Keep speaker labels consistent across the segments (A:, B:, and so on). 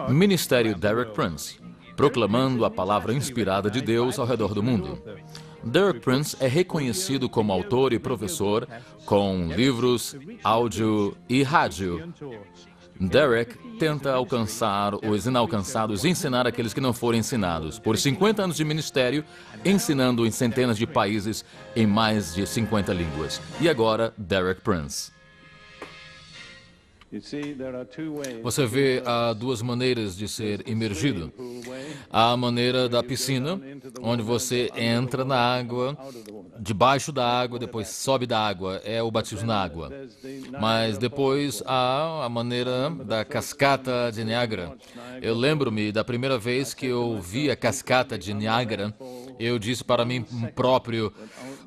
A: Ministério Derek Prince, proclamando a palavra inspirada de Deus ao redor do mundo. Derek Prince é reconhecido como autor e professor com livros, áudio e rádio. Derek tenta alcançar os inalcançados e ensinar aqueles que não foram ensinados. Por 50 anos de ministério, ensinando em centenas de países em mais de 50 línguas. E agora, Derek Prince. Você vê, há duas maneiras de ser imergido. Há a maneira da piscina, onde você entra na água, debaixo da água, depois sobe da água, é o batismo na água. Mas depois há a maneira da cascata de Niágara. Eu lembro-me da primeira vez que eu vi a cascata de Niágara, eu disse para mim próprio,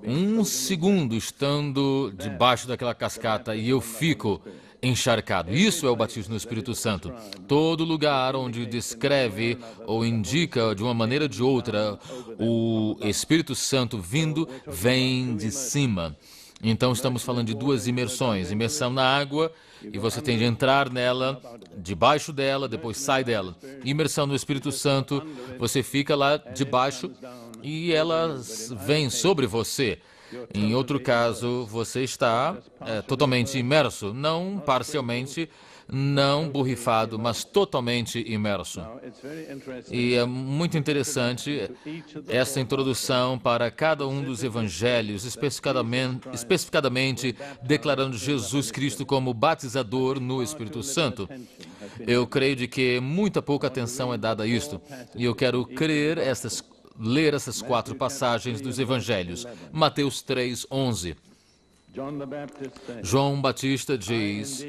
A: um segundo estando debaixo daquela cascata e eu fico encharcado. Isso é o batismo no Espírito Santo. Todo lugar onde descreve ou indica de uma maneira ou de outra o Espírito Santo vindo, vem de cima. Então estamos falando de duas imersões. Imersão na água, e você tem de entrar nela, debaixo dela, depois sai dela. Imersão no Espírito Santo, você fica lá debaixo e ela vem sobre você. Em outro caso, você está totalmente imerso, não parcialmente, não borrifado, mas totalmente imerso. E é muito interessante essa introdução para cada um dos evangelhos, especificadamente declarando Jesus Cristo como batizador no Espírito Santo. Eu creio de que muita pouca atenção é dada a isto, e eu quero ler essas quatro passagens dos evangelhos. Mateus 3:11. João Batista diz,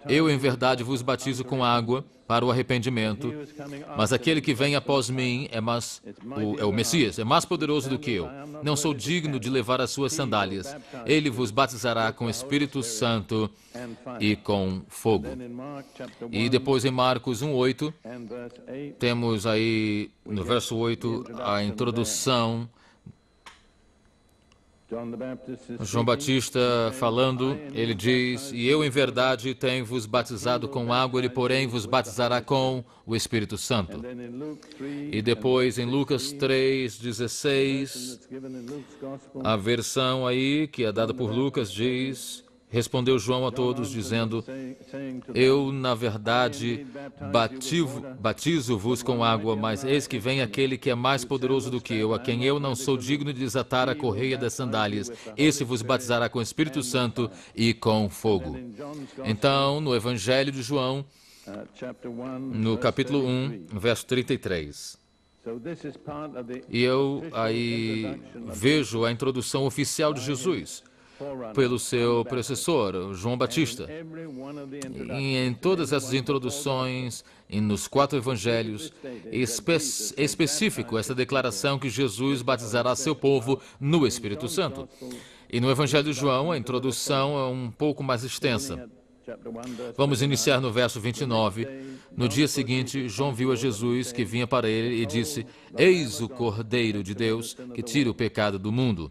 A: eu em verdade vos batizo com água para o arrependimento, mas aquele que vem após mim é o Messias, é mais poderoso do que eu. Não sou digno de levar as suas sandálias. Ele vos batizará com Espírito Santo e com fogo. E depois em Marcos 1:8, temos aí no verso 8 a introdução. João Batista falando, ele diz, e eu em verdade tenho-vos batizado com água, ele porém vos batizará com o Espírito Santo. E depois em Lucas 3:16, a versão aí que é dada por Lucas diz, respondeu João a todos dizendo, eu na verdade batizo-vos com água, mas eis que vem aquele que é mais poderoso do que eu, a quem eu não sou digno de desatar a correia das sandálias. Esse vos batizará com o Espírito Santo e com fogo. Então, no Evangelho de João, no capítulo 1, verso 33. E eu aí vejo a introdução oficial de Jesus pelo seu predecessor, João Batista. E em todas essas introduções, e nos quatro evangelhos, é específico essa declaração que Jesus batizará seu povo no Espírito Santo. E no Evangelho de João, a introdução é um pouco mais extensa. Vamos iniciar no verso 29. No dia seguinte, João viu a Jesus que vinha para ele e disse, eis o Cordeiro de Deus que tira o pecado do mundo.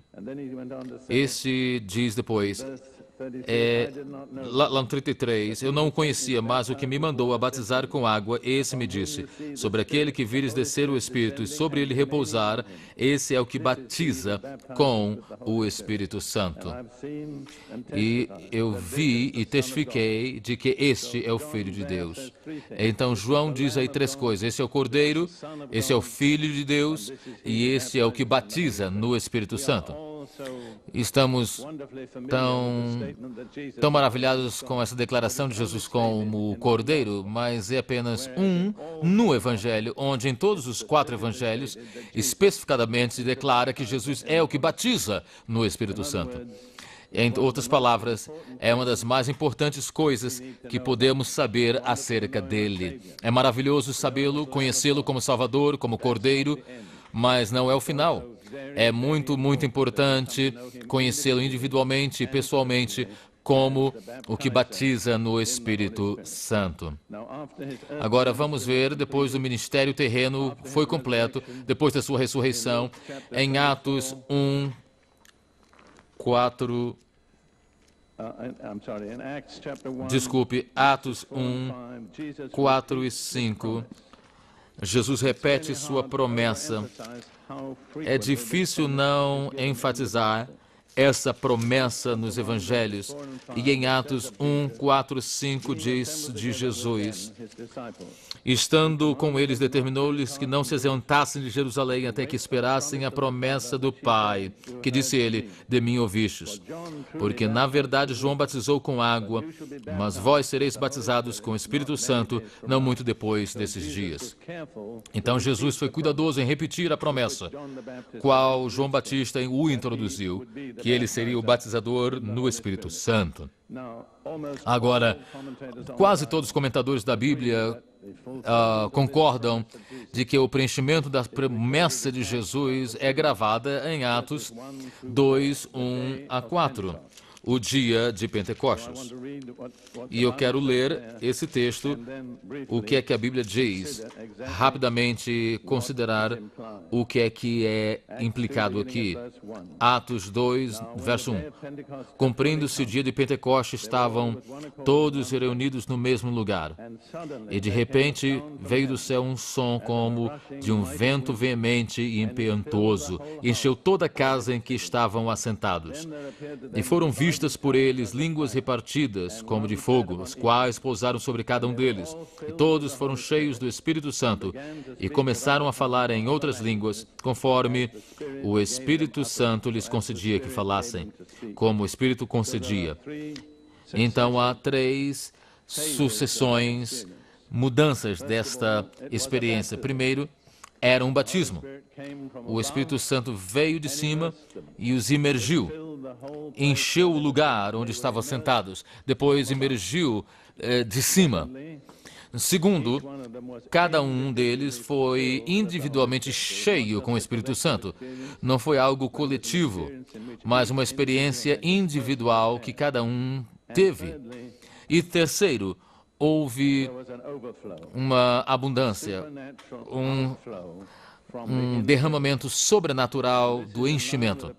A: Este diz depois, lá no 33, eu não o conhecia, mas o que me mandou a batizar com água, esse me disse, sobre aquele que vires descer o Espírito e sobre ele repousar, esse é o que batiza com o Espírito Santo. E eu vi e testifiquei de que este é o Filho de Deus. Então João diz aí três coisas, esse é o Cordeiro, esse é o Filho de Deus e esse é o que batiza no Espírito Santo. Estamos tão maravilhados com essa declaração de Jesus como o Cordeiro, mas é apenas um no Evangelho, onde em todos os quatro Evangelhos, especificadamente se declara que Jesus é o que batiza no Espírito Santo. Em outras palavras, é uma das mais importantes coisas que podemos saber acerca dele. É maravilhoso sabê-lo, conhecê-lo como Salvador, como Cordeiro, mas não é o final. É muito, muito importante conhecê-lo individualmente e pessoalmente como o que batiza no Espírito Santo. Agora vamos ver, depois do ministério terreno foi completo, depois da sua ressurreição, em Atos 1, 4 Desculpe, Atos 1, 4 e 5. Jesus repete sua promessa. É difícil não enfatizar essa promessa nos evangelhos. E em Atos 1, 4, 5 diz de Jesus: estando com eles, determinou-lhes que não se ausentassem de Jerusalém até que esperassem a promessa do Pai, que disse ele: de mim ouvistes. Porque, na verdade, João batizou com água, mas vós sereis batizados com o Espírito Santo não muito depois desses dias. Então Jesus foi cuidadoso em repetir a promessa, qual João Batista o introduziu, que ele seria o batizador no Espírito Santo. Agora, quase todos os comentadores da Bíblia concordam de que o preenchimento da promessa de Jesus é gravada em Atos 2, 1 a 4, o dia de Pentecostes. E eu quero ler esse texto, o que é que a Bíblia diz, rapidamente considerar o que é implicado aqui. Atos 2, verso 1. Cumprindo-se o dia de Pentecostes, estavam todos reunidos no mesmo lugar. E de repente veio do céu um som como de um vento veemente e impetuoso, e encheu toda a casa em que estavam assentados. E foram vistas por eles línguas repartidas como de fogo, as quais pousaram sobre cada um deles. E todos foram cheios do Espírito Santo e começaram a falar em outras línguas, conforme o Espírito Santo lhes concedia que falassem, como o Espírito concedia. Então há 3 sucessões, mudanças desta experiência. Primeiro, era um batismo. O Espírito Santo veio de cima e os imergiu, encheu o lugar onde estavam sentados, depois imergiu de cima. Segundo, cada um deles foi individualmente cheio com o Espírito Santo. Não foi algo coletivo, mas uma experiência individual que cada um teve. E terceiro, houve uma abundância, um derramamento sobrenatural do enchimento.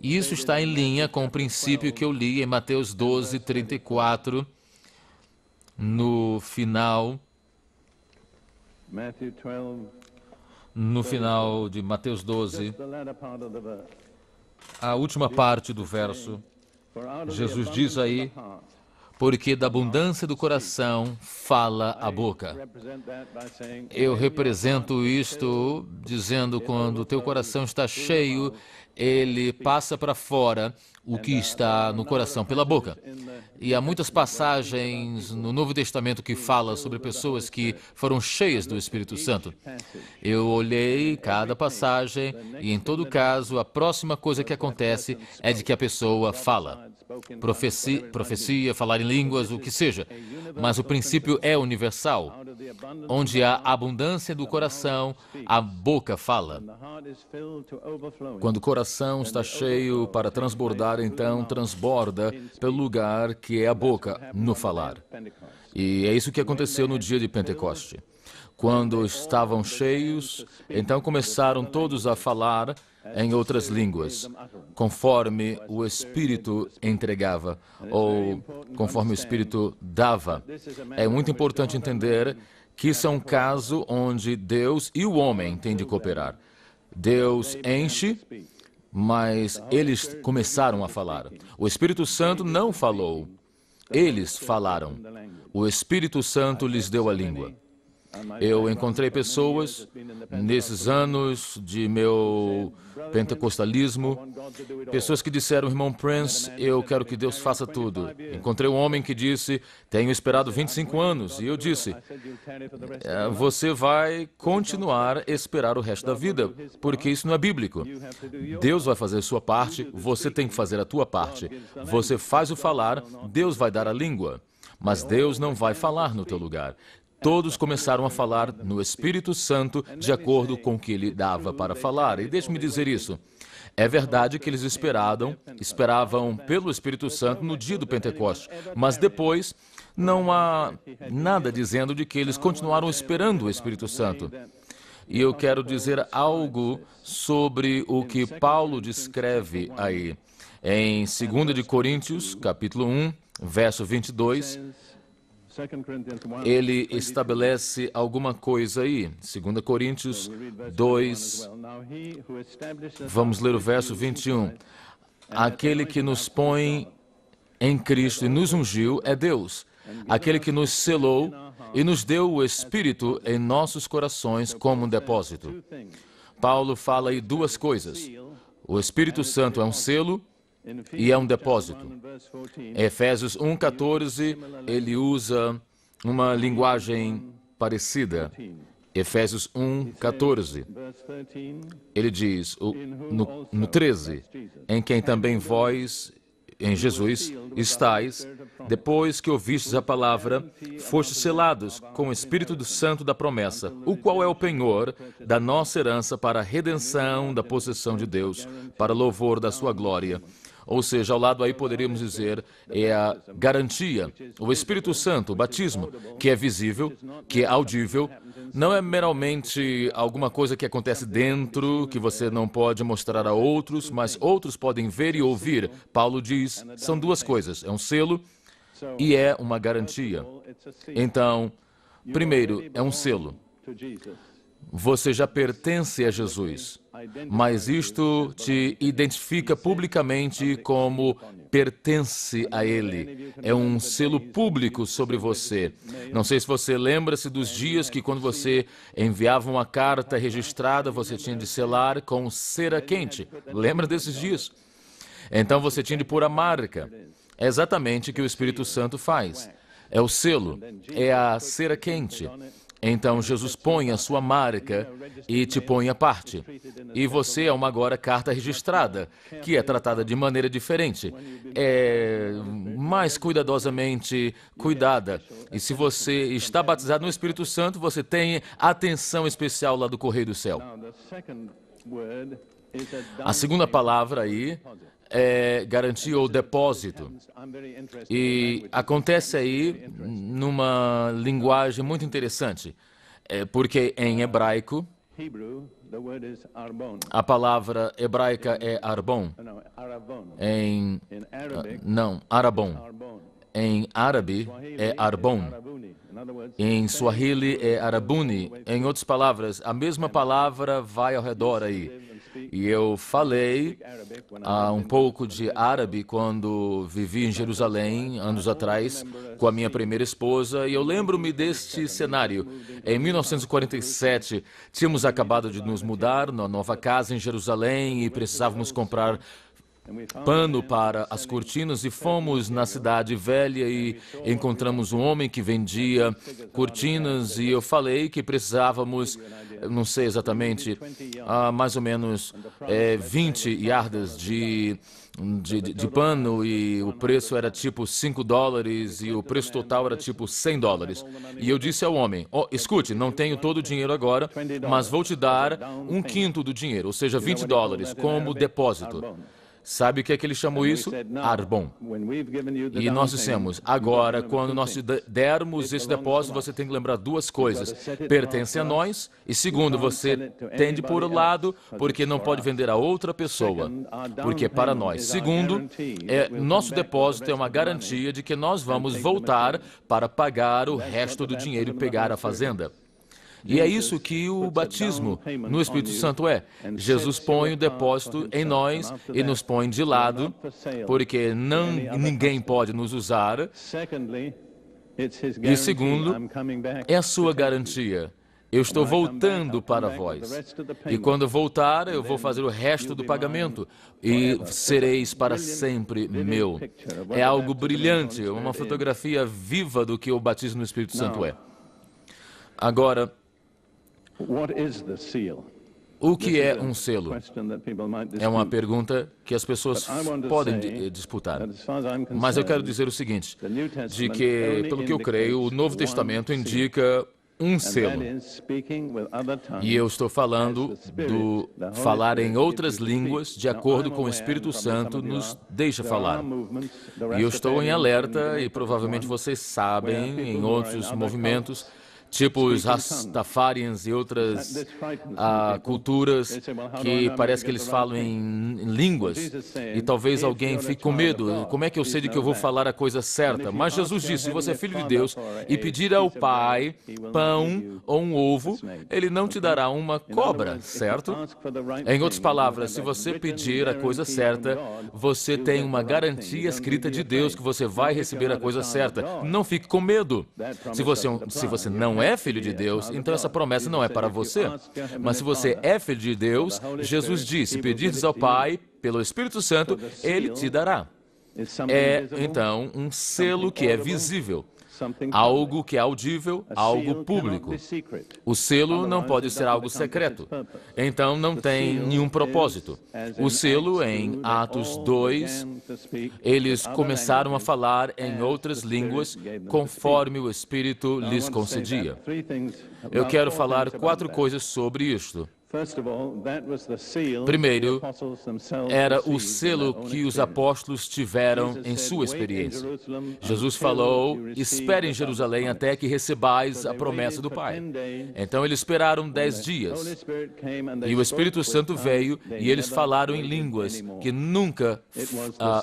A: E isso está em linha com o princípio que eu li em Mateus 12, 34, no final de Mateus 12, a última parte do verso. Jesus diz aí: porque da abundância do coração fala a boca. Eu represento isto dizendo, quando o teu coração está cheio, ele passa para fora o que está no coração pela boca. E há muitas passagens no Novo Testamento que falam sobre pessoas que foram cheias do Espírito Santo. Eu olhei cada passagem e, em todo caso, a próxima coisa que acontece é de que a pessoa fala. Profecia, falar em línguas, o que seja. Mas o princípio é universal. Onde há abundância do coração, a boca fala. Quando o coração está cheio para transbordar, então transborda pelo lugar que é a boca, no falar. E é isso que aconteceu no dia de Pentecoste. Quando estavam cheios, então começaram todos a falar em outras línguas, conforme o Espírito entregava, ou conforme o Espírito dava. É muito importante entender que isso é um caso onde Deus e o homem têm de cooperar. Deus enche, mas eles começaram a falar. O Espírito Santo não falou, eles falaram. O Espírito Santo lhes deu a língua. Eu encontrei pessoas nesses anos de meu pentecostalismo, pessoas que disseram: irmão Prince, eu quero que Deus faça tudo. Encontrei um homem que disse: tenho esperado 25 anos. E eu disse: você vai continuar a esperar o resto da vida, porque isso não é bíblico. Deus vai fazer a sua parte, você tem que fazer a tua parte. Você faz o falar, Deus vai dar a língua, mas Deus não vai falar no teu lugar. Todos começaram a falar no Espírito Santo de acordo com o que ele dava para falar. E deixe-me dizer isso. É verdade que eles esperavam pelo Espírito Santo no dia do Pentecostes, mas depois não há nada dizendo de que eles continuaram esperando o Espírito Santo. E eu quero dizer algo sobre o que Paulo descreve aí. Em 2 de Coríntios, capítulo 1, verso 22, ele estabelece alguma coisa aí. 2 Coríntios 2, vamos ler o verso 21. Aquele que nos põe em Cristo e nos ungiu é Deus. Aquele que nos selou e nos deu o Espírito em nossos corações como um depósito. Paulo fala aí duas coisas. O Espírito Santo é um selo e é um depósito. Em Efésios 1:14, ele usa uma linguagem parecida. Efésios 1:14, ele diz, no 13, em quem também vós, em Jesus, estáis, depois que ouvistes a palavra, fostes selados com o Espírito do Santo da promessa, o qual é o penhor da nossa herança para a redenção da possessão de Deus, para louvor da sua glória. Ou seja, ao lado aí poderíamos dizer, é a garantia. O Espírito Santo, o batismo, que é visível, que é audível, não é meramente alguma coisa que acontece dentro, que você não pode mostrar a outros, mas outros podem ver e ouvir. Paulo diz, são duas coisas, é um selo e é uma garantia. Então, primeiro, é um selo. Você já pertence a Jesus, mas isto te identifica publicamente como pertence a Ele. É um selo público sobre você. Não sei se você lembra-se dos dias que quando você enviava uma carta registrada, você tinha de selar com cera quente. Lembra desses dias? Então você tinha de pôr a marca. É exatamente o que o Espírito Santo faz. É o selo, é a cera quente. Então, Jesus põe a sua marca e te põe à parte. E você é uma agora carta registrada, que é tratada de maneira diferente. É mais cuidadosamente cuidada. E se você está batizado no Espírito Santo, você tem atenção especial lá do Correio do Céu. A segunda palavra aí é garantia ou depósito. E acontece aí numa linguagem muito interessante, porque em hebraico, a palavra hebraica é arbon. Arabon. Em árabe é arbon. Em Swahili é arabuni. Em outras palavras, a mesma palavra vai ao redor aí. E eu falei um pouco de árabe quando vivi em Jerusalém, anos atrás, com a minha primeira esposa, e eu lembro-me deste cenário. Em 1947, tínhamos acabado de nos mudar na nova casa em Jerusalém e precisávamos comprar pano para as cortinas e fomos na cidade velha e encontramos um homem que vendia cortinas e eu falei que precisávamos, não sei exatamente, mais ou menos 20 yardas de pano e o preço era tipo $5 e o preço total era tipo $100. E eu disse ao homem, escute, não tenho todo o dinheiro agora, mas vou te dar 1/5 do dinheiro, ou seja, $20 como depósito. Sabe o que é que ele chamou isso? Arbon. E nós dissemos, agora, quando nós te dermos esse depósito, você tem que lembrar duas coisas. Pertence a nós, e segundo, você tem de pôr o lado, porque não pode vender a outra pessoa, porque é para nós. Segundo, nosso depósito é uma garantia de que nós vamos voltar para pagar o resto do dinheiro e pegar a fazenda. E é isso que o batismo no Espírito Santo é. Jesus põe o depósito em nós e nos põe de lado, porque ninguém pode nos usar. E segundo, é a sua garantia. Eu estou voltando para vós. E quando voltar, eu vou fazer o resto do pagamento. E sereis para sempre meu. É algo brilhante, uma fotografia viva do que o batismo no Espírito Santo é. Agora, o que é um selo? É uma pergunta que as pessoas podem disputar. Mas eu quero dizer o seguinte, de que, pelo que eu creio, o Novo Testamento indica um selo. E eu estou falando do falar em outras línguas de acordo com o Espírito Santo nos deixa falar. E eu estou em alerta, e provavelmente vocês sabem, em outros movimentos, tipo os Rastafarians e outras culturas que parece que eles falam em línguas, e talvez alguém fique com medo. Como é que eu sei de que eu vou falar a coisa certa? Mas Jesus disse, se você é filho de Deus e pedir ao Pai pão ou um ovo, Ele não te dará uma cobra, certo? Em outras palavras, se você pedir a coisa certa, você tem uma garantia escrita de Deus que você vai receber a coisa certa. Não fique com medo. Se você não é filho de Deus, então essa promessa não é para você. Mas se você é filho de Deus, Jesus disse, pedirdes ao Pai, pelo Espírito Santo, Ele te dará. É, então, um selo que é visível, algo que é audível, algo público. O selo não pode ser algo secreto, então não tem nenhum propósito. O selo, em Atos 2, eles começaram a falar em outras línguas conforme o Espírito lhes concedia. Eu quero falar 4 coisas sobre isto. Primeiro, era o selo que os apóstolos tiveram em sua experiência. Jesus falou, espere em Jerusalém até que recebais a promessa do Pai. Então eles esperaram 10 dias. E o Espírito Santo veio e eles falaram em línguas que nunca,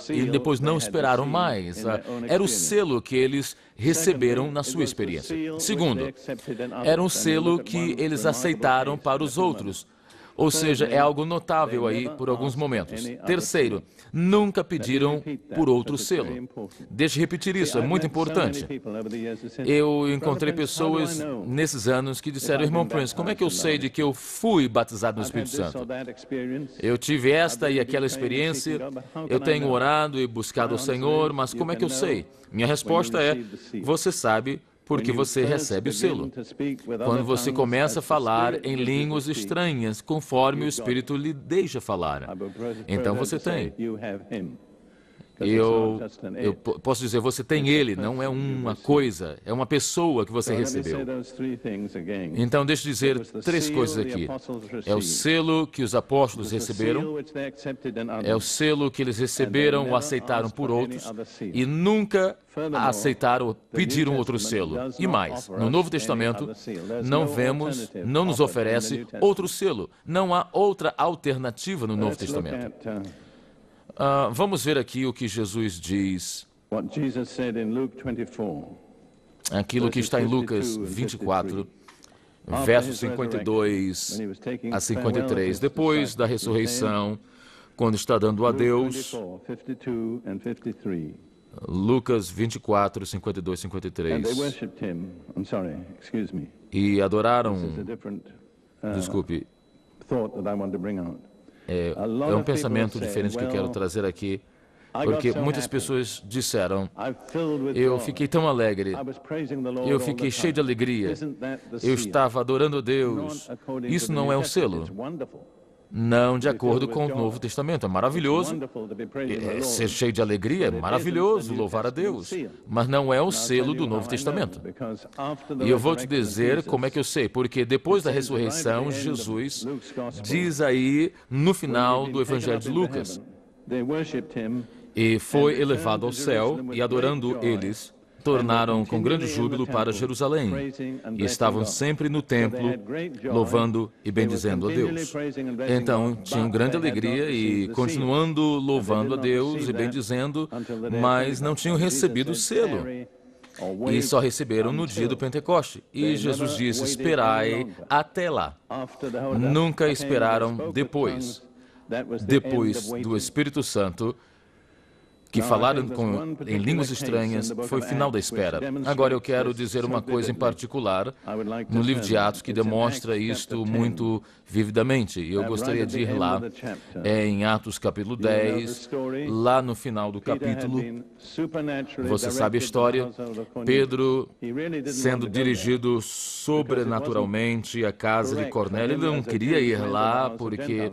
A: e depois não esperaram mais. Era o selo que eles receberam na sua experiência. Segundo, era um selo que eles aceitaram para os outros. Ou seja, é algo notável aí por alguns momentos. Terceiro, nunca pediram por outro selo. Deixe eu repetir isso, é muito importante. Eu encontrei pessoas nesses anos que disseram, irmão Prince, como é que eu sei de que eu fui batizado no Espírito Santo? Eu tive esta e aquela experiência, eu tenho orado e buscado o Senhor, mas como é que eu sei? Minha resposta é, você sabe porque você recebe o selo. Quando você começa a falar em línguas estranhas, conforme o Espírito lhe deixa falar. Então você tem. Eu posso dizer, você tem Ele, não é uma coisa, é uma pessoa que você recebeu. Então, deixa eu dizer 3 coisas aqui. É o selo que os apóstolos receberam, é o selo que eles receberam ou aceitaram por outros, e nunca aceitaram ou pediram outro selo. E mais, no Novo Testamento, não nos oferece outro selo. Não há outra alternativa no Novo Testamento. Vamos ver aqui o que Jesus diz. Aquilo que está em Lucas 24, versos 52 a 53. Depois da ressurreição, quando está dando adeus, Lucas 24, 52, 53. E adoraram... Desculpe. É um pensamento diferente que eu quero trazer aqui, porque muitas pessoas disseram, eu fiquei tão alegre, eu fiquei cheio de alegria, eu estava adorando a Deus. Isso não é um selo. Não de acordo com o Novo Testamento. É maravilhoso ser cheio de alegria, é maravilhoso louvar a Deus, mas não é o selo do Novo Testamento. E eu vou te dizer como é que eu sei, porque depois da ressurreição, Jesus diz aí no final do Evangelho de Lucas, e foi elevado ao céu, e adorando eles, tornaram com grande júbilo para Jerusalém, e estavam sempre no templo, louvando e bendizendo a Deus. Então, tinham grande alegria e continuando louvando a Deus e bendizendo, mas não tinham recebido o selo. E só receberam no dia do Pentecoste. E Jesus disse, esperai até lá. Nunca esperaram depois do Espírito Santo, que falaram em línguas estranhas, foi o final da espera. Agora eu quero dizer uma coisa em particular no livro de Atos que demonstra isto muito vividamente. Eu gostaria de ir lá, em Atos capítulo 10, lá no final do capítulo. Você sabe a história? Pedro sendo dirigido sobrenaturalmente à casa de Cornélio. Ele não queria ir lá porque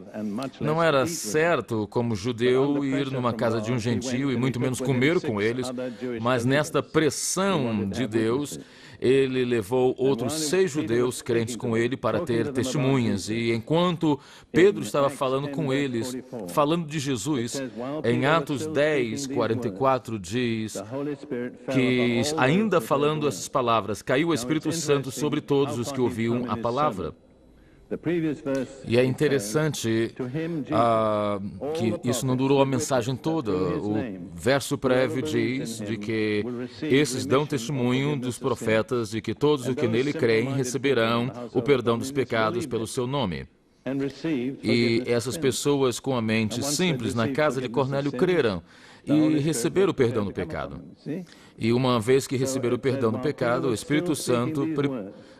A: não era certo como judeu ir numa casa de um gentio viu e muito menos comer com eles, mas nesta pressão de Deus, ele levou outros 6 judeus crentes com ele para ter testemunhas. E enquanto Pedro estava falando com eles, falando de Jesus, em Atos 10, 44 diz que, ainda falando essas palavras, caiu o Espírito Santo sobre todos os que ouviam a palavra. E é interessante que isso não durou a mensagem toda. O verso prévio diz de que esses dão testemunho dos profetas de que todos os que nele creem receberão o perdão dos pecados pelo seu nome. E essas pessoas com a mente simples na casa de Cornélio creram e receberam o perdão do pecado. E uma vez que receberam o perdão do pecado, o Espírito Santo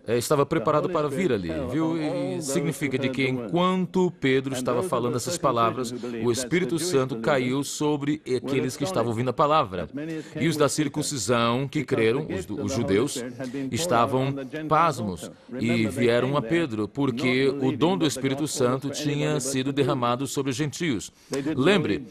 A: estava preparado para vir ali, viu? E significa de que enquanto Pedro estava falando essas palavras, o Espírito Santo caiu sobre aqueles que estavam ouvindo a palavra. E os da circuncisão que creram, os judeus, estavam pasmos e vieram a Pedro, porque o dom do Espírito Santo tinha sido derramado sobre os gentios. Lembre,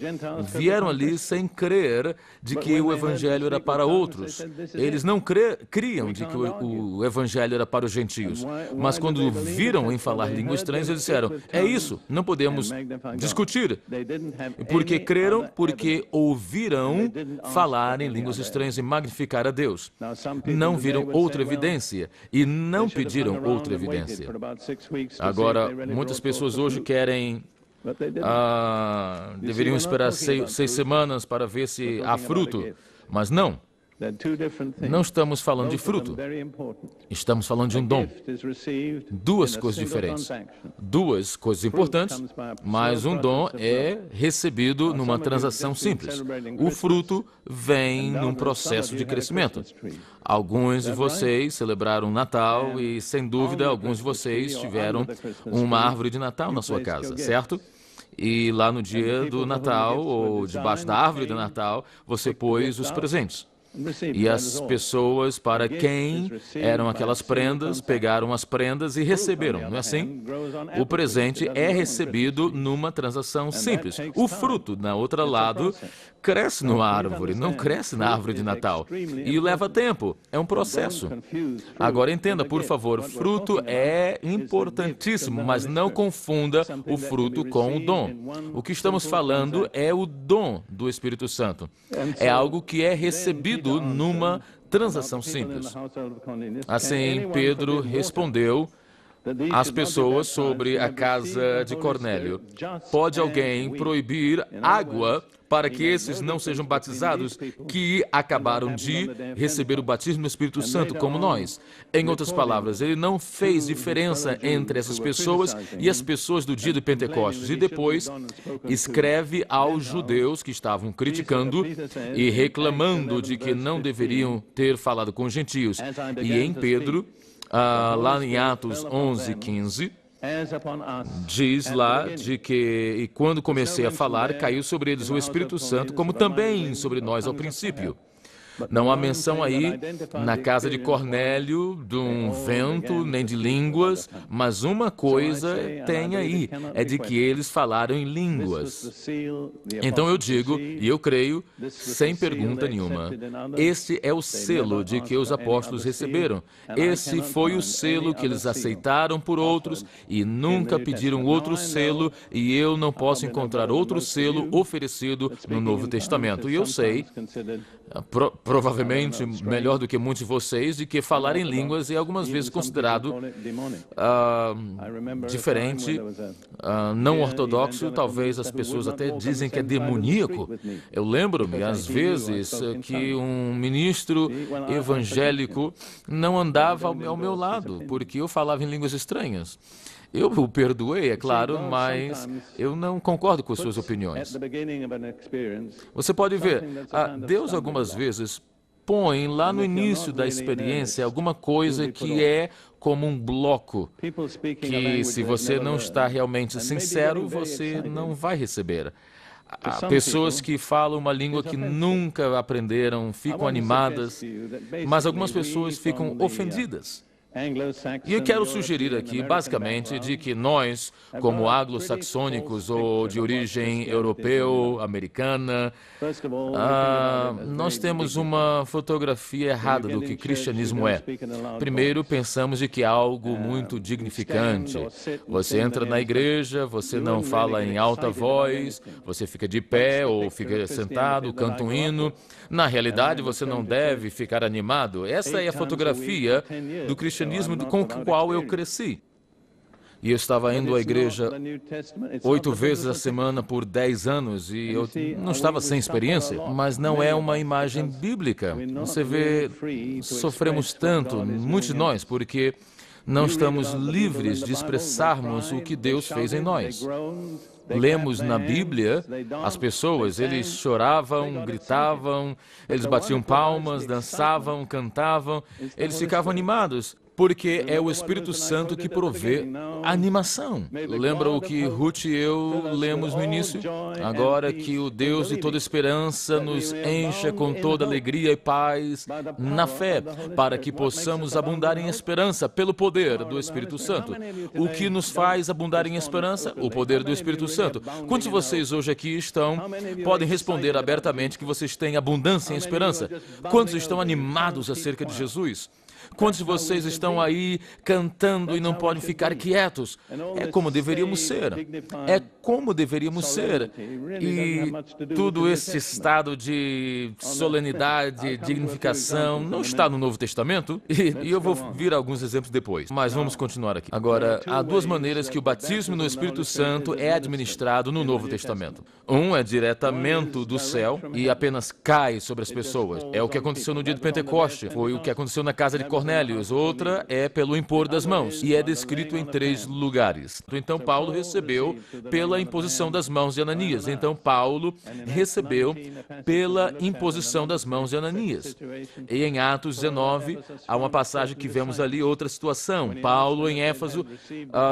A: vieram ali sem crer de que o Evangelho era para outros. Eles não criam de que o Evangelho era para os gentios. Mas quando viram em falar línguas estranhas, eles disseram, é isso, não podemos discutir. Porque creram, porque ouviram falar em línguas estranhas e magnificar a Deus. Não viram outra evidência e não pediram outra evidência. Agora, muitas pessoas hoje querem... deveriam esperar 6 semanas para ver se há fruto, mas não. Não estamos falando de fruto, estamos falando de um dom. 2 coisas diferentes, 2 coisas importantes, mas um dom é recebido numa transação simples. O fruto vem num processo de crescimento. Alguns de vocês celebraram Natal e, sem dúvida, alguns de vocês tiveram uma árvore de Natal na sua casa, certo? E lá no dia do Natal, ou debaixo da árvore do Natal, você pôs os presentes. E as pessoas para quem eram aquelas prendas, pegaram as prendas e receberam, não é assim? O presente é recebido numa transação simples. O fruto, na outra lado, cresce numa árvore, não cresce na árvore de Natal. E leva tempo, é um processo. Agora entenda, por favor, fruto é importantíssimo, mas não confunda o fruto com o dom. O que estamos falando é o dom do Espírito Santo. É algo que é recebido numa transação simples. Assim, Pedro respondeu às pessoas sobre a casa de Cornélio. Pode alguém proibir água para que esses não sejam batizados que acabaram de receber o batismo do Espírito Santo como nós? Em outras palavras, ele não fez diferença entre essas pessoas e as pessoas do dia de Pentecostes. E depois escreve aos judeus que estavam criticando e reclamando de que não deveriam ter falado com os gentios. E em Pedro, lá em Atos 11, 15, diz lá de que, e quando comecei a falar, caiu sobre eles o Espírito Santo, como também sobre nós ao princípio. Não há menção aí, na casa de Cornélio, de um vento, nem de línguas, mas uma coisa tem aí, é de que eles falaram em línguas. Então eu digo, e eu creio, sem pergunta nenhuma, este é o selo de que os apóstolos receberam. Esse foi o selo que eles aceitaram por outros e nunca pediram outro selo, e eu não posso encontrar outro selo oferecido no Novo Testamento. E eu sei, provavelmente melhor do que muitos de vocês, de que falar em línguas é algumas vezes considerado diferente, não ortodoxo. Talvez as pessoas até dizem que é demoníaco. Eu lembro-me, às vezes, que um ministro evangélico não andava ao meu lado, porque eu falava em línguas estranhas. Eu o perdoei, é claro, mas eu não concordo com suas opiniões. Você pode ver, Deus algumas vezes põe lá no início da experiência alguma coisa que é como um bloco, que se você não está realmente sincero, você não vai receber. Há pessoas que falam uma língua que nunca aprenderam, ficam animadas, mas algumas pessoas ficam ofendidas. E eu quero sugerir aqui, basicamente, de que nós, como anglo-saxônicos ou de origem europeu, americana, nós temos uma fotografia errada do que cristianismo é. Primeiro, pensamos de que é algo muito dignificante. Você entra na igreja, você não fala em alta voz, você fica de pé ou fica sentado, canta um hino. Na realidade, você não deve ficar animado. Essa é a fotografia do cristianismo com o qual eu cresci. E eu estava indo à igreja 8 vezes a semana por 10 anos e eu não estava sem experiência, mas não é uma imagem bíblica. Você vê, sofremos tanto, muitos de nós, porque não estamos livres de expressarmos o que Deus fez em nós. Lemos na Bíblia, as pessoas, eles choravam, gritavam, eles batiam palmas, dançavam, cantavam, eles ficavam animados, porque é o Espírito Santo que provê a animação. Lembra o que Ruth e eu lemos no início? Agora que o Deus de toda esperança nos encha com toda alegria e paz na fé, para que possamos abundar em esperança pelo poder do Espírito Santo. O que nos faz abundar em esperança? O poder do Espírito Santo. Quantos de vocês hoje aqui podem responder abertamente que vocês têm abundância em esperança? Quantos estão animados acerca de Jesus? Quantos de vocês estão aí cantando e não podem ficar quietos? É como deveríamos ser. É como deveríamos ser. E todo esse estado de solenidade, dignificação, não está no Novo Testamento? E eu vou vir a alguns exemplos depois. Mas vamos continuar aqui. Agora, há duas maneiras que o batismo no Espírito Santo é administrado no Novo Testamento. Um é diretamente do céu e apenas cai sobre as pessoas. É o que aconteceu no dia de Pentecoste. Foi o que aconteceu na casa de Cornélios. Outra é pelo impor das mãos, e é descrito em 3 lugares. Então, Paulo recebeu pela imposição das mãos de Ananias. Então, Paulo recebeu pela imposição das mãos de Ananias. E em Atos 19, há uma passagem que vemos ali, outra situação. Paulo, em Éfeso,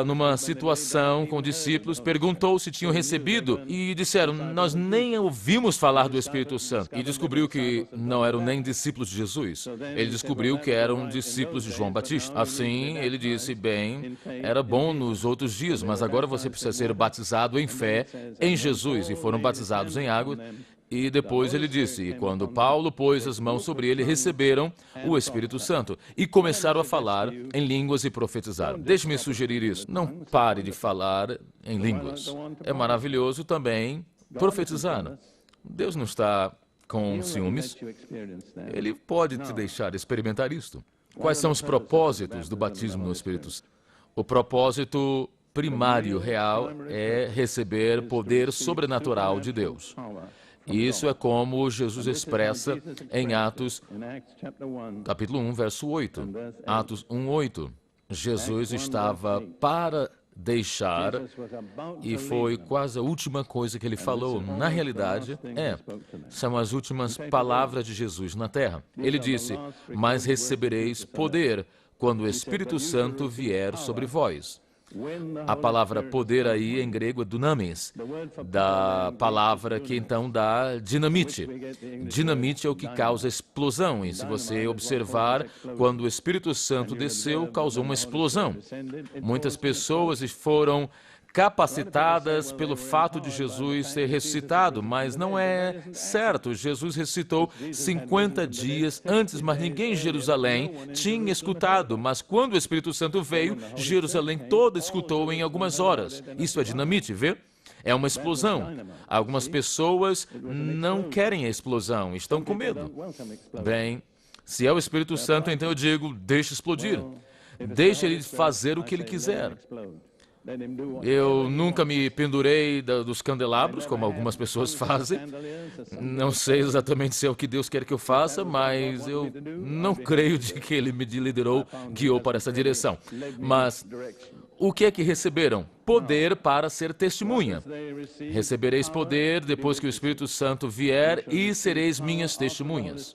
A: numa situação com discípulos, perguntou se tinham recebido, e disseram, nós nem ouvimos falar do Espírito Santo. E descobriu que não eram nem discípulos de Jesus. Ele descobriu que eram discípulos de João Batista. Assim, ele disse, bem, era bom nos outros dias, mas agora você precisa ser batizado em fé em Jesus. E foram batizados em água. E depois ele disse, e quando Paulo pôs as mãos sobre ele, receberam o Espírito Santo e começaram a falar em línguas e profetizar. Deixe-me sugerir isso. Não pare de falar em línguas. É maravilhoso também profetizar. Deus não está com ciúmes. Ele pode te deixar experimentar isto. Quais são os propósitos do batismo no Espírito Santo? O propósito primário, real, é receber poder sobrenatural de Deus. Isso é como Jesus expressa em Atos, capítulo 1, verso 8. Atos 1, 8. Jesus estava para deixar, e foi quase a última coisa que ele falou. Na realidade, são as últimas palavras de Jesus na terra. Ele disse, mas recebereis poder quando o Espírito Santo vier sobre vós. A palavra poder aí em grego é dunamis, da palavra que então dá dinamite. Dinamite é o que causa explosão, e se você observar, quando o Espírito Santo desceu, causou uma explosão. Muitas pessoas foram capacitadas pelo fato de Jesus ser ressuscitado, mas não é certo. Jesus ressuscitou 50 dias antes, mas ninguém em Jerusalém tinha escutado. Mas quando o Espírito Santo veio, Jerusalém toda escutou em algumas horas. Isso é dinamite, vê? É uma explosão. Algumas pessoas não querem a explosão, estão com medo. Bem, se é o Espírito Santo, então eu digo, deixe explodir. Deixe ele fazer o que ele quiser. Eu nunca me pendurei dos candelabros, como algumas pessoas fazem. Não sei exatamente se é o que Deus quer que eu faça, mas eu não creio de que Ele me liderou, guiou para essa direção. Mas o que é que receberam? poder para ser testemunha. Recebereis poder depois que o Espírito Santo vier e sereis minhas testemunhas.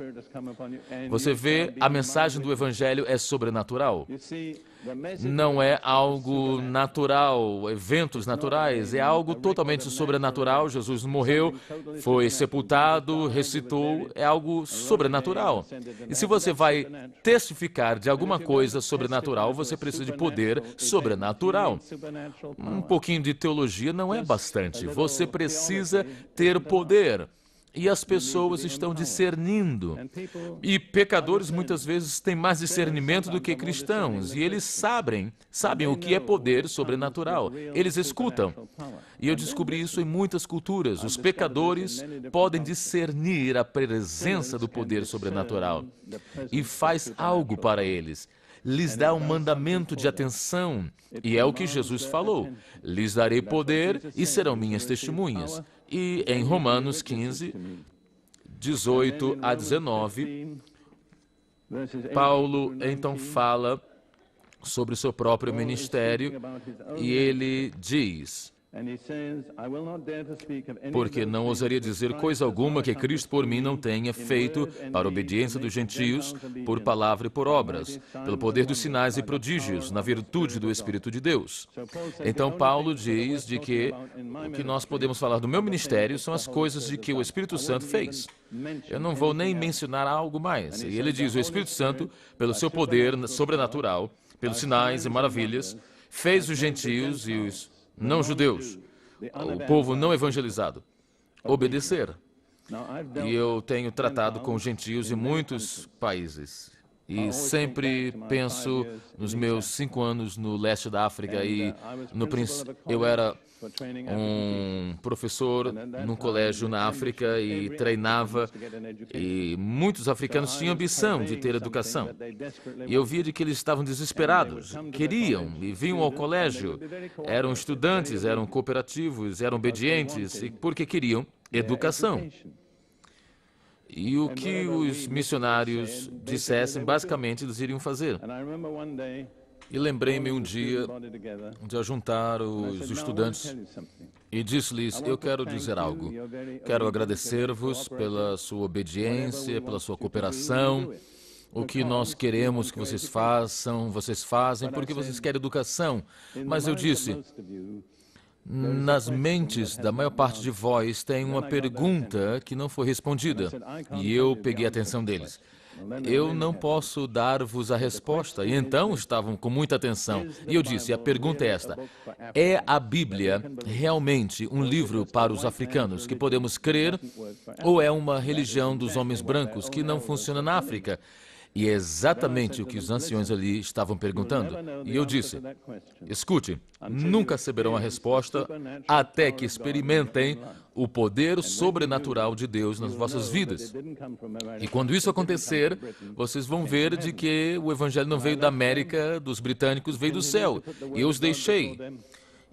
A: Você vê, a mensagem do Evangelho é sobrenatural. Não é algo natural, eventos naturais, é algo totalmente sobrenatural. Jesus morreu, foi sepultado, ressuscitou, é algo sobrenatural. E se você vai testificar de alguma coisa sobrenatural, você precisa de poder sobrenatural. Um pouquinho de teologia não é bastante, você precisa ter poder. E as pessoas estão discernindo. E pecadores muitas vezes têm mais discernimento do que cristãos. E eles sabem o que é poder sobrenatural. Eles escutam. E eu descobri isso em muitas culturas. Os pecadores podem discernir a presença do poder sobrenatural. E faz algo para eles. Lhes dá um mandamento de atenção. E é o que Jesus falou. Lhes darei poder e serão minhas testemunhas. E em Romanos 15, 18 a 19, Paulo então fala sobre o seu próprio ministério e ele diz: porque não ousaria dizer coisa alguma que Cristo por mim não tenha feito para a obediência dos gentios, por palavra e por obras, pelo poder dos sinais e prodígios, na virtude do Espírito de Deus. Então Paulo diz de que o que nós podemos falar do meu ministério são as coisas de que o Espírito Santo fez. Eu não vou nem mencionar algo mais. E ele diz, o Espírito Santo, pelo seu poder sobrenatural, pelos sinais e maravilhas, fez os gentios e os não-judeus, o povo não evangelizado, obedecer. E eu tenho tratado com gentios em muitos países. E sempre penso nos meus 5 anos no leste da África e eu era um professor num colégio na África e treinava, e muitos africanos tinham ambição de ter educação. E eu via de que eles estavam desesperados, queriam e vinham ao colégio, eram estudantes, eram cooperativos, eram obedientes, porque queriam educação. E o que os missionários dissessem, basicamente, eles iriam fazer. E lembrei-me um dia de ajuntar os estudantes e disse-lhes, eu quero dizer algo. Quero agradecer-vos pela sua obediência, pela sua cooperação. O que nós queremos que vocês façam, vocês fazem porque vocês querem educação. Mas eu disse, nas mentes da maior parte de vós tem uma pergunta que não foi respondida. E eu peguei a atenção deles. Eu não posso dar-vos a resposta. E então estavam com muita atenção. E eu disse, a pergunta é esta. É a Bíblia realmente um livro para os africanos que podemos crer? Ou é uma religião dos homens brancos que não funciona na África? E é exatamente o que os anciões ali estavam perguntando. E eu disse, escute, nunca saberão a resposta até que experimentem o poder sobrenatural de Deus nas vossas vidas. E quando isso acontecer, vocês vão ver de que o Evangelho não veio da América, dos britânicos, veio do céu. E eu os deixei.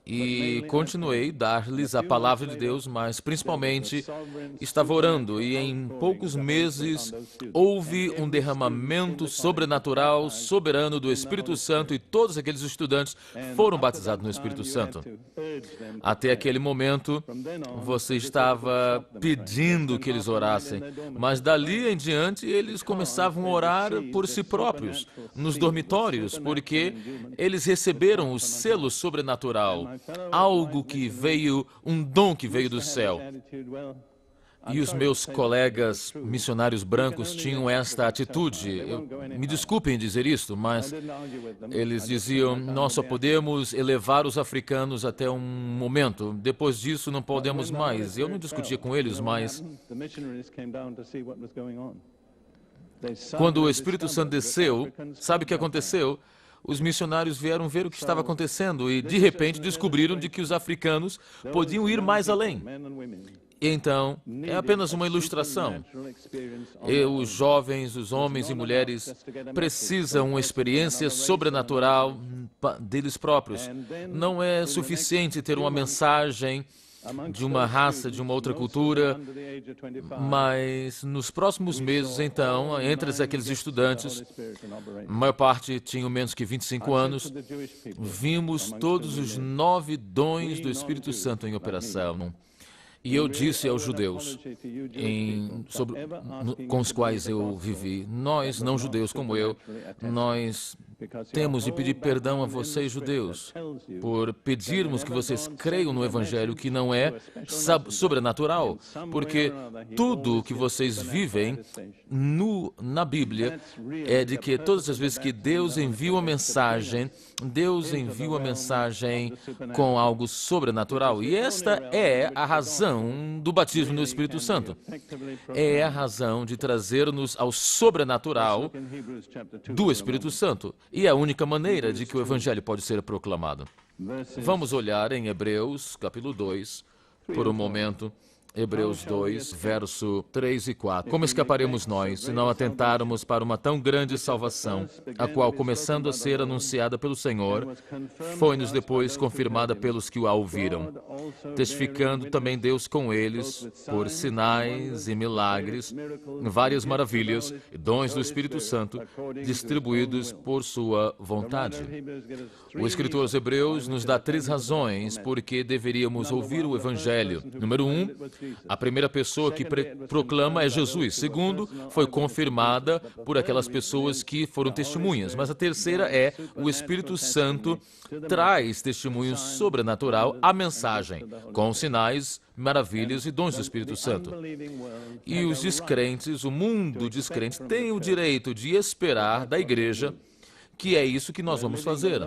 A: E continuei a dar-lhes a palavra de Deus, mas principalmente estava orando e em poucos meses houve um derramamento sobrenatural, soberano do Espírito Santo e todos aqueles estudantes foram batizados no Espírito Santo. Até aquele momento, você estava pedindo que eles orassem, mas dali em diante eles começavam a orar por si próprios, nos dormitórios, porque eles receberam o selo sobrenatural. Algo que veio, um dom que veio do céu. E os meus colegas missionários brancos tinham esta atitude. Me desculpem dizer isto, mas eles diziam, nós só podemos elevar os africanos até um momento. Depois disso, não podemos mais. Eu não discutia com eles, mas quando o Espírito Santo desceu, sabe o que aconteceu? Os missionários vieram ver o que estava acontecendo e, de repente, descobriram de que os africanos podiam ir mais além. Então, é apenas uma ilustração. Os jovens, os homens e mulheres precisam uma experiência sobrenatural deles próprios. Não é suficiente ter uma mensagem de uma raça, de uma outra cultura, mas nos próximos meses, então, entre aqueles estudantes, a maior parte tinham menos que 25 anos, vimos todos os 9 dons do Espírito Santo em operação. E eu disse aos judeus, com os quais eu vivi, nós, não judeus como eu, nós temos de pedir perdão a vocês, judeus, por pedirmos que vocês creiam no Evangelho que não é sobrenatural, porque tudo o que vocês vivem na Bíblia é de que todas as vezes que Deus envia uma mensagem com algo sobrenatural. E esta é a razão do batismo no Espírito Santo. É a razão de trazer-nos ao sobrenatural do Espírito Santo. E é a única maneira de que o Evangelho pode ser proclamado. Vamos olhar em Hebreus, capítulo 2, por um momento. Hebreus 2, verso 3 e 4. Como escaparemos nós, se não atentarmos para uma tão grande salvação, a qual, começando a ser anunciada pelo Senhor, foi-nos depois confirmada pelos que a ouviram, testificando também Deus com eles, por sinais e milagres, várias maravilhas e dons do Espírito Santo, distribuídos por sua vontade. O escritor aos Hebreus nos dá 3 razões por que deveríamos ouvir o Evangelho. Número 1, a primeira pessoa que proclama é Jesus. Segundo, foi confirmada por aquelas pessoas que foram testemunhas. Mas a terceira é o Espírito Santo traz testemunho sobrenatural à mensagem, com sinais, maravilhas e dons do Espírito Santo. E os descrentes, o mundo descrente, tem o direito de esperar da igreja que é isso que nós vamos fazer.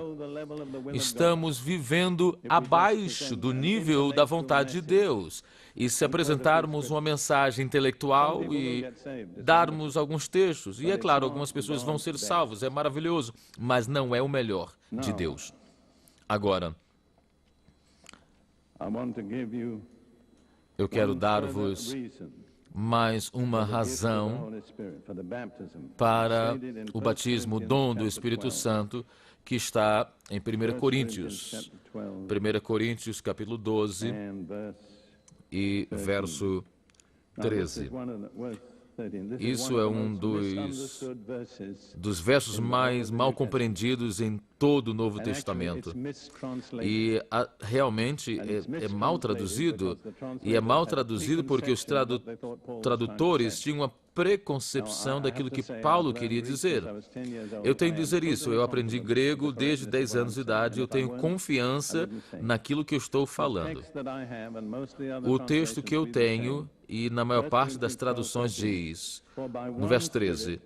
A: Estamos vivendo abaixo do nível da vontade de Deus. E se apresentarmos uma mensagem intelectual e darmos alguns textos, e é claro, algumas pessoas vão ser salvas, é maravilhoso, mas não é o melhor de Deus. Agora, eu quero dar-vos mais uma razão para o batismo, o dom do Espírito Santo, que está em 1 Coríntios. 1 Coríntios, capítulo 12 e verso 13. Isso é um dos versos mais mal compreendidos em todo o Novo Testamento. E realmente é mal traduzido. E é mal traduzido porque os tradutores tinham uma preconcepção daquilo que Paulo queria dizer. Eu tenho que dizer isso. Eu aprendi grego desde 10 anos de idade. Eu tenho confiança naquilo que eu estou falando. O texto que eu tenho, e na maior parte das traduções diz, no verso 13,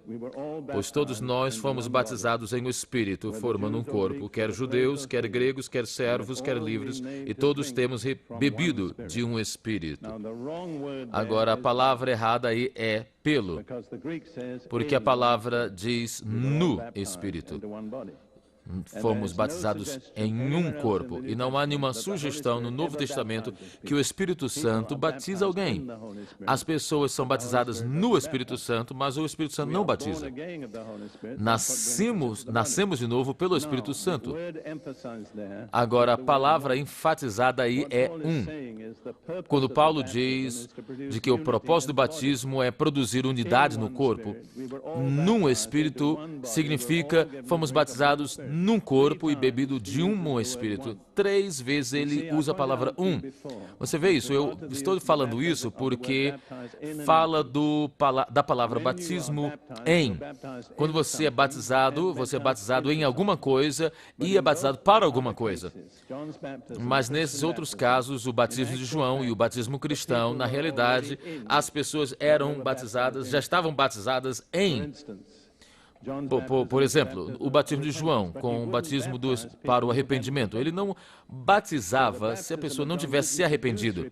A: pois todos nós fomos batizados em um Espírito, formando um corpo, quer judeus, quer gregos, quer servos, quer livres, e todos temos bebido de um Espírito. Agora, a palavra errada aí é pelo, porque a palavra diz no Espírito. Fomos batizados em um corpo. E não há nenhuma sugestão no Novo Testamento que o Espírito Santo batiza alguém. As pessoas são batizadas no Espírito Santo, mas o Espírito Santo não batiza. Nascemos de novo pelo Espírito Santo. Agora, a palavra enfatizada aí é um. Quando Paulo diz de que o propósito do batismo é produzir unidade no corpo, num Espírito significa fomos batizados num corpo e bebido de um Espírito. 3 vezes ele usa a palavra um. Você vê isso? Eu estou falando isso porque fala da palavra batismo em. Quando você é batizado em alguma coisa e é batizado para alguma coisa. Mas nesses outros casos, o batismo de João e o batismo cristão, na realidade, as pessoas já estavam batizadas em. Por exemplo, o batismo de João, com o batismo para o arrependimento, ele não batizava se a pessoa não tivesse se arrependido.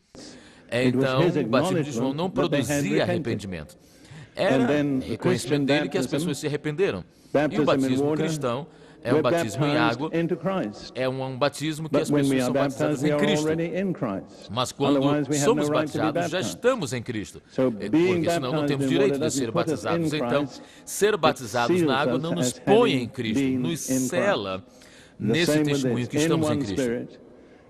A: Então, o batismo de João não produzia arrependimento. Era reconhecimento dele que as pessoas se arrependeram. E o batismo cristão é um batismo em água, é um batismo que as pessoas são batizadas em Cristo. Mas quando somos batizados, já estamos em Cristo, porque senão não temos direito de ser batizados. Então, ser batizados na água não nos põe em Cristo, nos sela nesse testemunho que estamos em Cristo.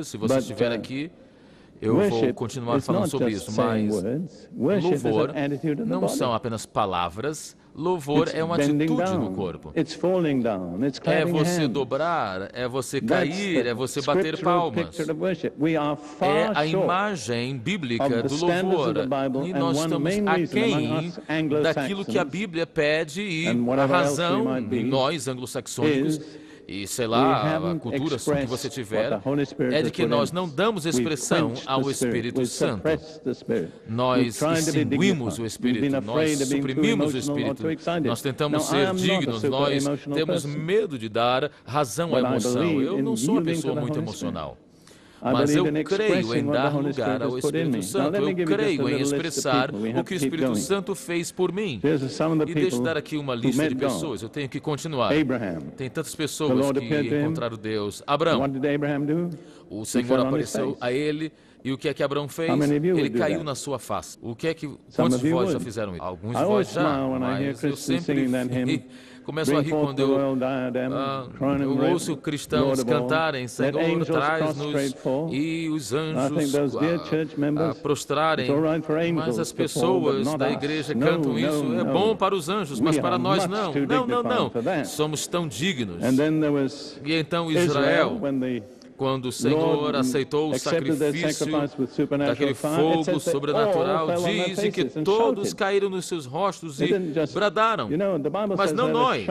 A: louvores. Se você estiver aqui, eu vou continuar falando sobre isso, mas louvor não são apenas palavras, Louvor é uma atitude no corpo. É você dobrar, é você cair, é você bater palmas. É a imagem bíblica do louvor. E nós estamos aquém daquilo que a Bíblia pede, e a razão em nós, anglo-saxônicos, e sei lá, a cultura que você tiver, é de que nós não damos expressão ao Espírito Santo. Nós extinguimos o Espírito, nós suprimimos o Espírito, nós tentamos ser dignos, nós temos medo de dar razão à emoção. Eu não sou uma pessoa muito emocional. Mas eu creio em dar lugar ao Espírito Santo. Eu creio em expressar o que o Espírito Santo fez por mim. E deixa eu dar aqui uma lista de pessoas. Eu tenho que continuar. Tem tantas pessoas que encontraram Deus. Abraão. O Senhor apareceu a ele. E o que é que Abraão fez? Ele caiu na sua face. Quantos de vós já fizeram isso? Alguns de vós já, mas eu sempre começo a rir quando eu ouço cristãos cantarem, Senhor, traz-nos, e os anjos prostrarem. Mas as pessoas da igreja cantam isso, é bom para os anjos, mas para nós não. Não. Somos tão dignos. E então Israel, quando o Senhor aceitou o sacrifício daquele fogo sobrenatural, diz que todos caíram nos seus rostos e bradaram. Mas não nós.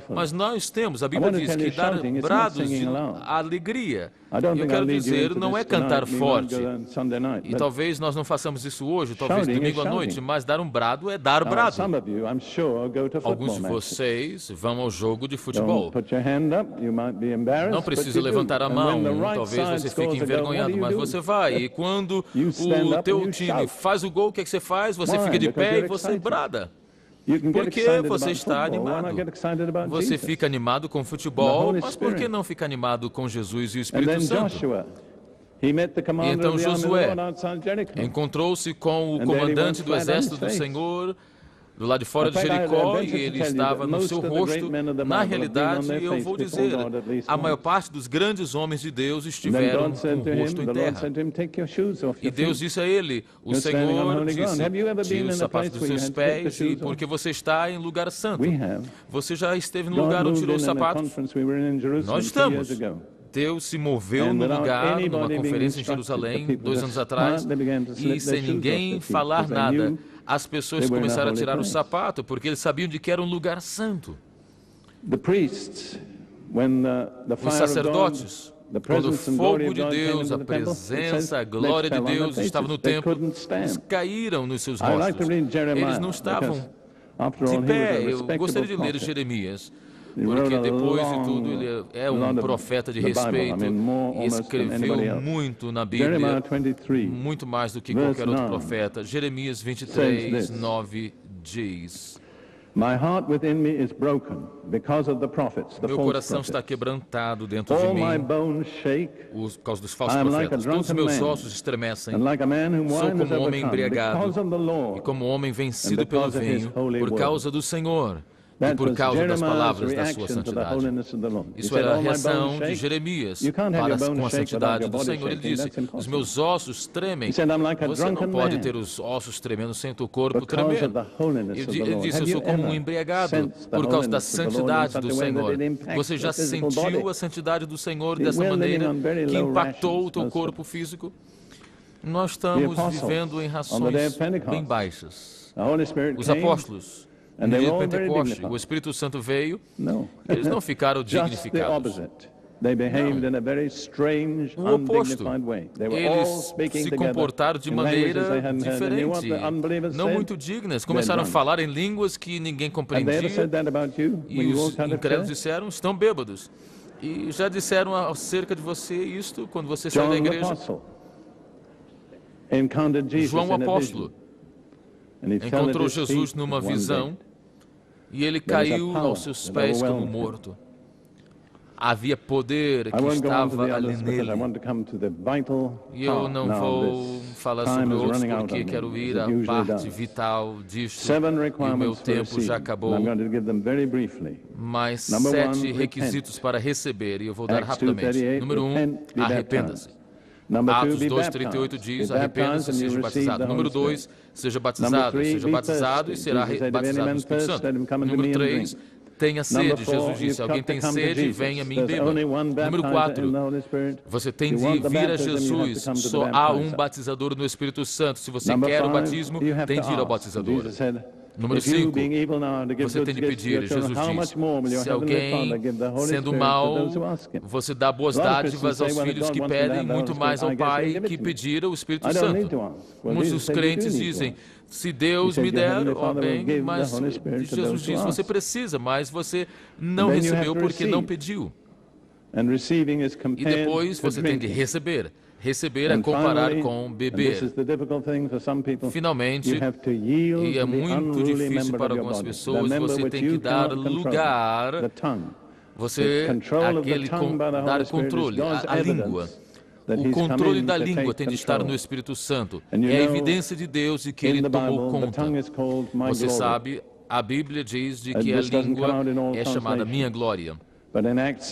A: Mas nós temos, a Bíblia diz que dar brados de alegria. E eu quero dizer, não é cantar forte. E talvez nós não façamos isso hoje, talvez domingo à noite, mas dar um brado é dar brado. Alguns de vocês vão ao jogo de futebol. Não precisa levantar a mão, talvez você fique envergonhado, mas você vai. E quando o teu time faz o gol, o que é que você faz? Você fica de pé e você brada. Porque você está animado. Você fica animado com futebol, mas por que não fica animado com Jesus e o Espírito Santo? E então Josué encontrou-se com o comandante do exército do Senhor do lado de fora de Jericó, e ele estava no seu rosto. Na realidade, eu vou dizer, a maior parte dos grandes homens de Deus estiveram com o rosto em terra. E Deus disse a ele, o Senhor disse, tira os sapatos dos seus pés, porque você está em lugar santo. Você já esteve no lugar onde tirou os sapatos? Nós estamos. Deus se moveu no lugar, numa conferência em Jerusalém, 2 anos atrás, e sem ninguém falar nada, as pessoas começaram a tirar o sapato, porque eles sabiam de que era um lugar santo. Os sacerdotes, quando o fogo de Deus, a presença, a glória de Deus estava no templo, eles caíram nos seus rostos. Eles não estavam de pé. Eu gostaria de ler Jeremias, porque depois de tudo ele é um profeta de respeito, escreveu muito na Bíblia, muito mais do que qualquer outro profeta. Jeremias 23, 9 diz: meu coração está quebrantado dentro de mim por causa dos falsos profetas. Todos os meus ossos estremecem. Sou como um homem embriagado e como um homem vencido pelo vinho por causa do Senhor e por causa das palavras da sua santidade. Isso era a reação de Jeremias com a santidade do Senhor. Ele disse, os meus ossos tremem. Você não pode ter os ossos tremendo sem o teu corpo tremer. Ele disse, eu sou como um embriagado por causa da santidade do Senhor. Você já sentiu a santidade do Senhor dessa maneira que impactou o teu corpo físico? Nós estamos vivendo em rações bem baixas. Os apóstolos, no dia de Pentecoste, o Espírito Santo veio, eles não ficaram dignificados. O oposto. Eles se comportaram de maneira diferente, não muito dignas. Começaram a falar em línguas que ninguém compreendia. E os incrédulos disseram, estão bêbados. E já disseram acerca de você isto quando você saiu da igreja. João o apóstolo encontrou Jesus numa visão e ele caiu aos seus pés como morto. Havia poder que estava ali nele. E eu não vou falar sobre outros porque quero ir à parte vital disto e o meu tempo já acabou. Mas 7 requisitos para receber e eu vou dar rapidamente. Número 1, arrependa-se. Atos 2:38 diz, arrependa-se e seja batizado. Número 2, seja batizado e será batizado no Espírito Santo. Número 3, tenha sede. Jesus disse, alguém tem sede, venha a mim e beba. Número 4, você tem de vir a Jesus, só há um batizador no Espírito Santo. Se você quer o batismo, tem de ir ao batizador. Número 5, você tem de pedir. Jesus disse, se alguém, sendo mau, você dá boas dádivas aos filhos que pedem, muito mais ao Pai que pedir o Espírito Santo. Muitos dos crentes dizem, se Deus me der, ó bem, mas Jesus diz, você precisa, mas você não recebeu porque não pediu. E depois você tem de receber. Receber é comparar com beber. Finalmente, e é muito difícil para algumas pessoas, você tem que dar lugar, dar controle, a língua. O controle da língua tem de estar no Espírito Santo. É a evidência de Deus de que Ele tomou conta. Você sabe, a Bíblia diz de que a língua é chamada minha glória.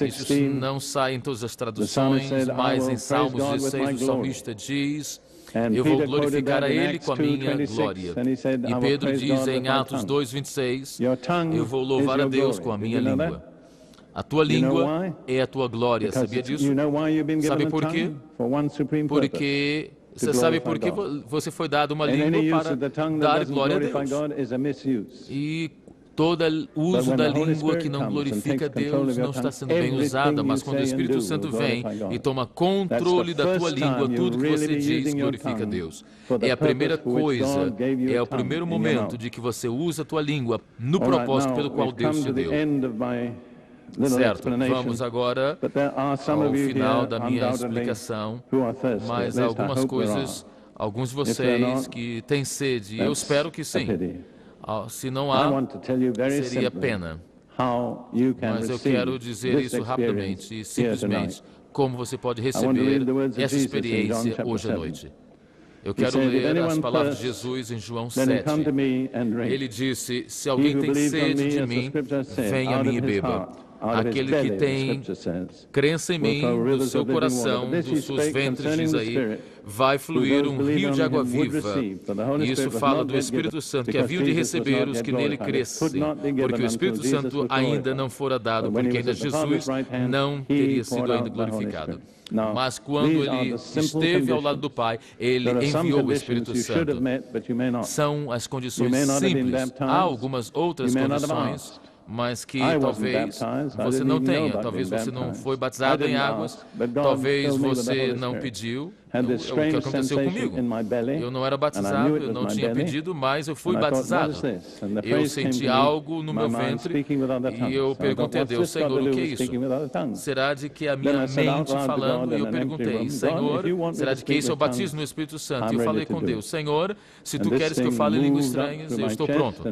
A: Isso não sai em todas as traduções, mas em Salmos 16 o salmista diz, eu vou glorificar a Ele com a minha glória. E Pedro diz em Atos 2:26, eu vou louvar a Deus com a minha língua. A tua língua é a tua glória, sabia disso? Sabe por quê? Porque você sabe por que você foi dado uma língua para dar glória a Deus. E todo uso da língua que não glorifica a Deus não está sendo bem usada, mas quando o Espírito Santo vem e toma controle da tua língua, tudo que você diz glorifica a Deus. É a primeira coisa, é o primeiro momento de que você usa a tua língua no propósito pelo qual Deus te deu. Certo, vamos agora ao final da minha explicação, mas algumas coisas, alguns de vocês que têm sede, eu espero que sim. Se não há, seria pena. Mas eu quero dizer isso rapidamente e simplesmente, como você pode receber essa experiência hoje à noite. Eu quero ler as palavras de Jesus em João 7. Ele disse, se alguém tem sede de mim, venha a mim e beba. Aquele que tem crença em mim, do seu coração, dos seus ventres, diz aí, vai fluir um rio de água viva. E isso fala do Espírito Santo, que havia de receber os que nele crescem, porque o Espírito Santo ainda não fora dado, porque ainda Jesus não teria sido ainda glorificado. Mas quando ele esteve ao lado do Pai, ele enviou o Espírito Santo. São as condições simples. Há algumas outras condições, mas que talvez você não tenha, talvez você não foi batizado em águas, talvez você não pediu. O que aconteceu comigo? Eu não era batizado, eu não tinha pedido, mas eu fui batizado. Eu senti algo no meu ventre e eu perguntei a Deus, Senhor, o que é isso? Será de que a minha mente falando? E eu perguntei, Senhor, será de que isso é o batismo no Espírito Santo? E eu falei com Deus, Senhor, se tu queres que eu fale línguas estranhas, eu estou pronto.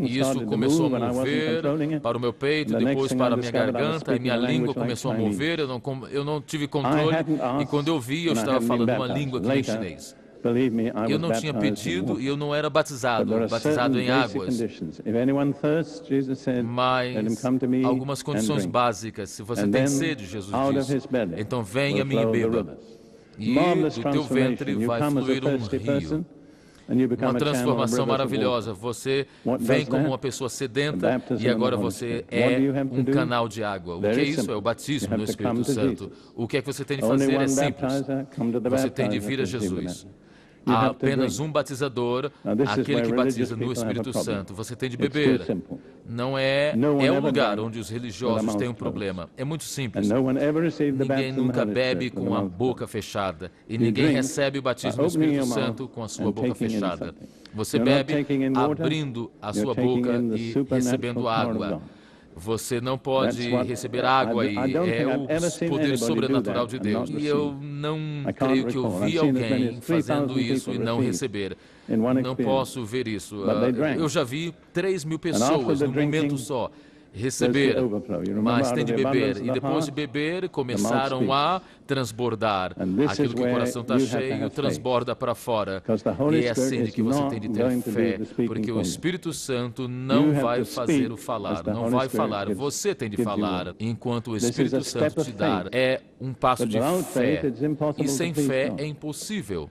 A: E isso começou a mover para o meu peito, depois para a minha garganta, e minha língua começou a mover, eu não tive controle, e quando eu vi, eu estava falando uma língua que nem chinês. Eu não tinha pedido e eu não era batizado em águas. Mas algumas condições básicas. Se você tem sede, Jesus disse, então venha a mim e beba. E do teu ventre vai fluir um rio. Uma transformação maravilhosa. Você vem como uma pessoa sedenta e agora você é um canal de água. O que é isso? É o batismo no Espírito Santo. O que é que você tem de fazer? É simples. Você tem de vir a Jesus. Há apenas um batizador, aquele que batiza no Espírito Santo. Você tem de beber. Não é o lugar onde os religiosos têm um problema. É muito simples. Ninguém nunca bebe com a boca fechada. E ninguém recebe o batismo no Espírito Santo com a sua boca fechada. Você bebe abrindo a sua boca e recebendo água. Você não pode receber água e é o poder sobrenatural de Deus. E eu não creio que eu vi alguém fazendo isso e não receber. Não posso ver isso. Eu já vi 3.000 pessoas num momento só receber, mas tem de beber. E depois de beber, começaram a transbordar. Aquilo que o coração está cheio, transborda para fora. E é assim que você tem de ter fé, porque o Espírito Santo não vai fazer o falar, não vai falar. Você tem de falar, enquanto o Espírito Santo te dar. É um passo de fé. E sem fé é impossível.